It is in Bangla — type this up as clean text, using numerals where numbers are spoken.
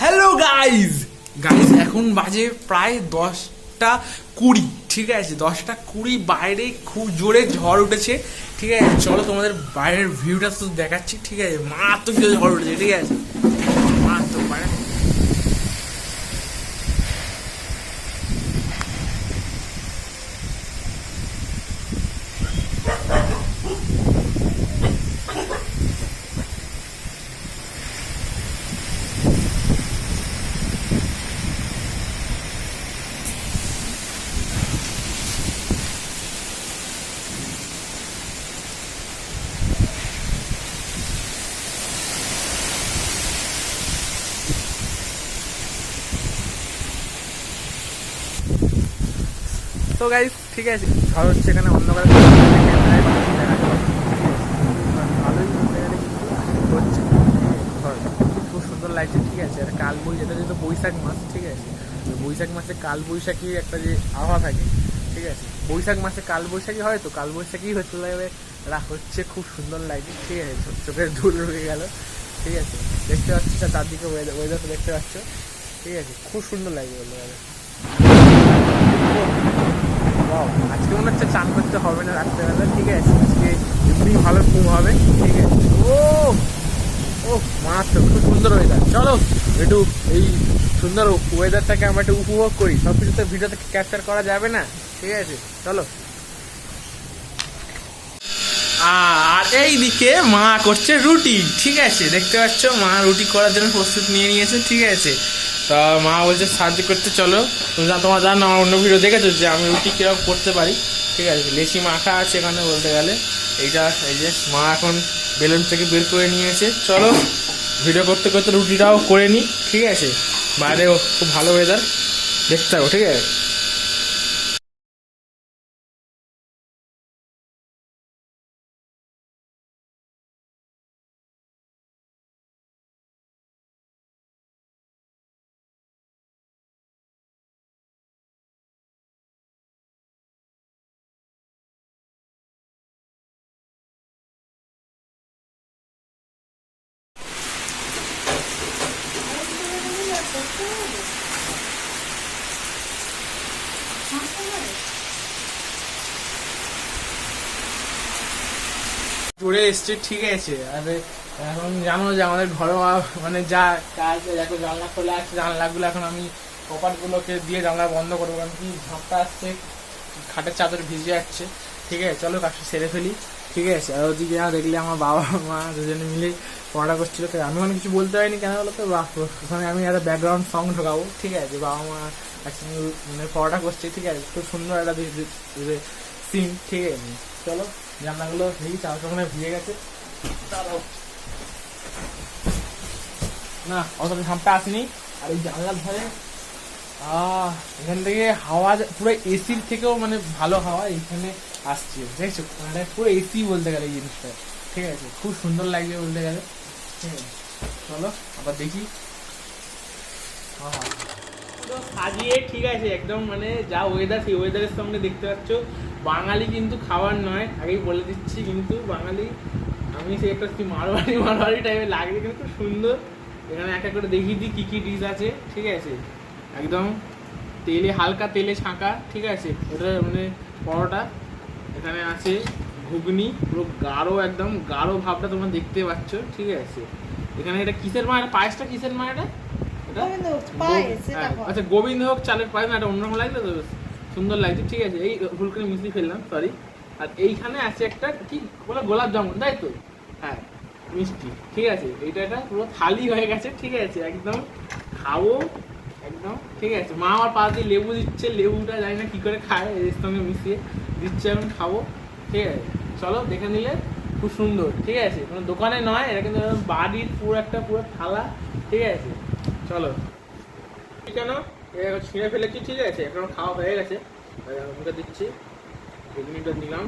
হ্যালো গাইজ গাইজ এখন বাজে প্রায় 10টা 20, ঠিক আছে? 10টা 20 বাইরে খুব জোরে ঝড় উঠেছে, ঠিক আছে? চলো তোমাদের বাইরের ভিউটা তো দেখাচ্ছি, ঠিক আছে? মারাত্মক ঝড় উঠেছে, ঠিক আছে? মারাত্মক বাইরে। তো গাইজ ঠিক আছে, ঝড় হচ্ছে এখানে অন্ধকার ভালোই হচ্ছে, ঝড় খুব সুন্দর লাগছে, ঠিক আছে? আর কাল এটা যেহেতু বৈশাখ মাস, ঠিক আছে? বৈশাখ মাসে কাল বৈশাখীর একটা যে আবহাওয়া থাকে, ঠিক আছে? বৈশাখ মাসে কাল বৈশাখী হয়, তো কাল বৈশাখী হতে লাগবে হচ্ছে, খুব সুন্দর লাগছে, ঠিক আছে? চোখের ধুল রয়ে গেল, ঠিক আছে? দেখতে পাচ্ছ চারদিকে ওয়েদারটা দেখতে পাচ্ছ, ঠিক আছে? খুব সুন্দর লাগবে বলতে গেলে। আজকে মনে হচ্ছে চান করতে হবে না রাত্রেবেলা, ঠিক আছে? আজকে এমনি ভালো ঘুম হবে, ঠিক আছে? ও ও মারাত্মক, খুব সুন্দর ওয়েদার। চলো একটু এই সুন্দর ওয়েদারটাকে আমরা একটু উপভোগ করি। সব কিছু তো ভিডিওতে ক্যাপচার করা যাবে না, ঠিক আছে? চলো। আর এইদিকে মা করছে রুটি, ঠিক আছে? দেখতে পাচ্ছ মা রুটি করার জন্য প্রস্তুত নিয়ে নিয়েছে, ঠিক আছে? তা মা বলছে সাহায্য করতে চলো। তোমার জানো আমার অন্য ভিডিও দেখেছো যে আমি রুটি কীরকম করতে পারি, ঠিক আছে? লেচি মাখা আছে এখানে বলতে গেলে। এইটা এই যে মা এখন বেলুন থেকে বের করে নিয়েছে। চলো ভিডিও করতে করতে রুটিটাও করে নিই, ঠিক আছে? বাইরেও খুব ভালো ওয়েদার, দেখতে হবে, ঠিক আছে? চলে এসছে, ঠিক আছে? আর এখন জানো যে আমাদের ঘরোয়া মানে যা কাজ, এখন জানলা খোলা আছে, জানলাগুলো এখন আমি কপাটগুলোকে দিয়ে জানলা বন্ধ করবো, কারণ কি ঝাপটা আসছে, খাটের চাদর ভিজে যাচ্ছে, ঠিক আছে? চলো কাজটা সেরে ফেলি, ঠিক আছে? আর ওদিকে দেখলে আমার বাবা মা দুজনে মিলে পড়াটা করছিল, তো আমি অনেক কিছু বলতে পারিনি, কেন বলো তো? ওখানে আমি একটা ব্যাকগ্রাউন্ড সং ঢোকাবো, ঠিক আছে? বাবা মা একসঙ্গে মানে পড়াটা করছে, ঠিক আছে? খুব সুন্দর একটা সিন, ঠিক আছে? চলো জানলাগুলো ভেঙে চালটা মনে ভিজে গেছে, না অতটা ঝাঁপটা আসেনি। আর এই জানলার ধারে এখান থেকে হাওয়া পুরো এসির থেকেও মানে ভালো হাওয়া এখানে আসছে, দেখছো? মানে পুরো এসি বলতে গেলে এই জিনিসটা, ঠিক আছে? খুব সুন্দর লাগছে বলতে গেলে, ঠিক আছে? চলো আবার দেখি। সাজিয়ে, ঠিক আছে? একদম মানে যা ওয়েদার, সেই ওয়েদারের সামনে দেখতে পাচ্ছ বাঙালি কিন্তু খাবার নয়, আগেই বলে দিচ্ছি, কিন্তু বাঙালি আমি সেই একটা মারোয়ারি টাইপের লাগছে, কিন্তু খুব সুন্দর। এখানে একটা করে দেখিয়ে দিই কী কী ডিশ আছে, ঠিক আছে? একদম হালকা তেলে ছাঁকা, ঠিক আছে? এটা মানে পরোটা, এখানে আছে ঘুগনি, পুরো গাঢ়, একদম গাঢ় ভাবটা তোমরা দেখতে পাচ্ছ, ঠিক আছে? এখানে এটা কিসের মা? এটা পায়েসটা কিসের মা? এটা আচ্ছা গোবিন্দভোগ চালের পায়েস না, এটা অন্যরকম লাগলো তো, সুন্দর লাগছে, ঠিক আছে? এই ভুল করে মিশিয়ে ফেললাম, সরি। আর এইখানে আছে একটা কি বলে গোলাপ জামুন, তাই তো? হ্যাঁ মিষ্টি, ঠিক আছে? এইটা একটা পুরো থালি হয়ে গেছে, ঠিক আছে? একদম খাবো একদম, ঠিক আছে? মা আমার পাশ দিয়ে লেবু দিচ্ছে, লেবুটা জানি না কি করে খায়, এর সঙ্গে মিশিয়ে দিচ্ছে, এখন খাবো, ঠিক আছে? চলো দেখে নিলে খুব সুন্দর, ঠিক আছে? কোনো দোকানে নয়, এটা কিন্তু বাড়ির পুরো থালা, ঠিক আছে? চলো কেন ছিঁড়ে ফেলেছি, ঠিক আছে? এখন খাওয়া হয়ে গেছে, মুখে দিচ্ছি, ঘুগনিটা নিলাম,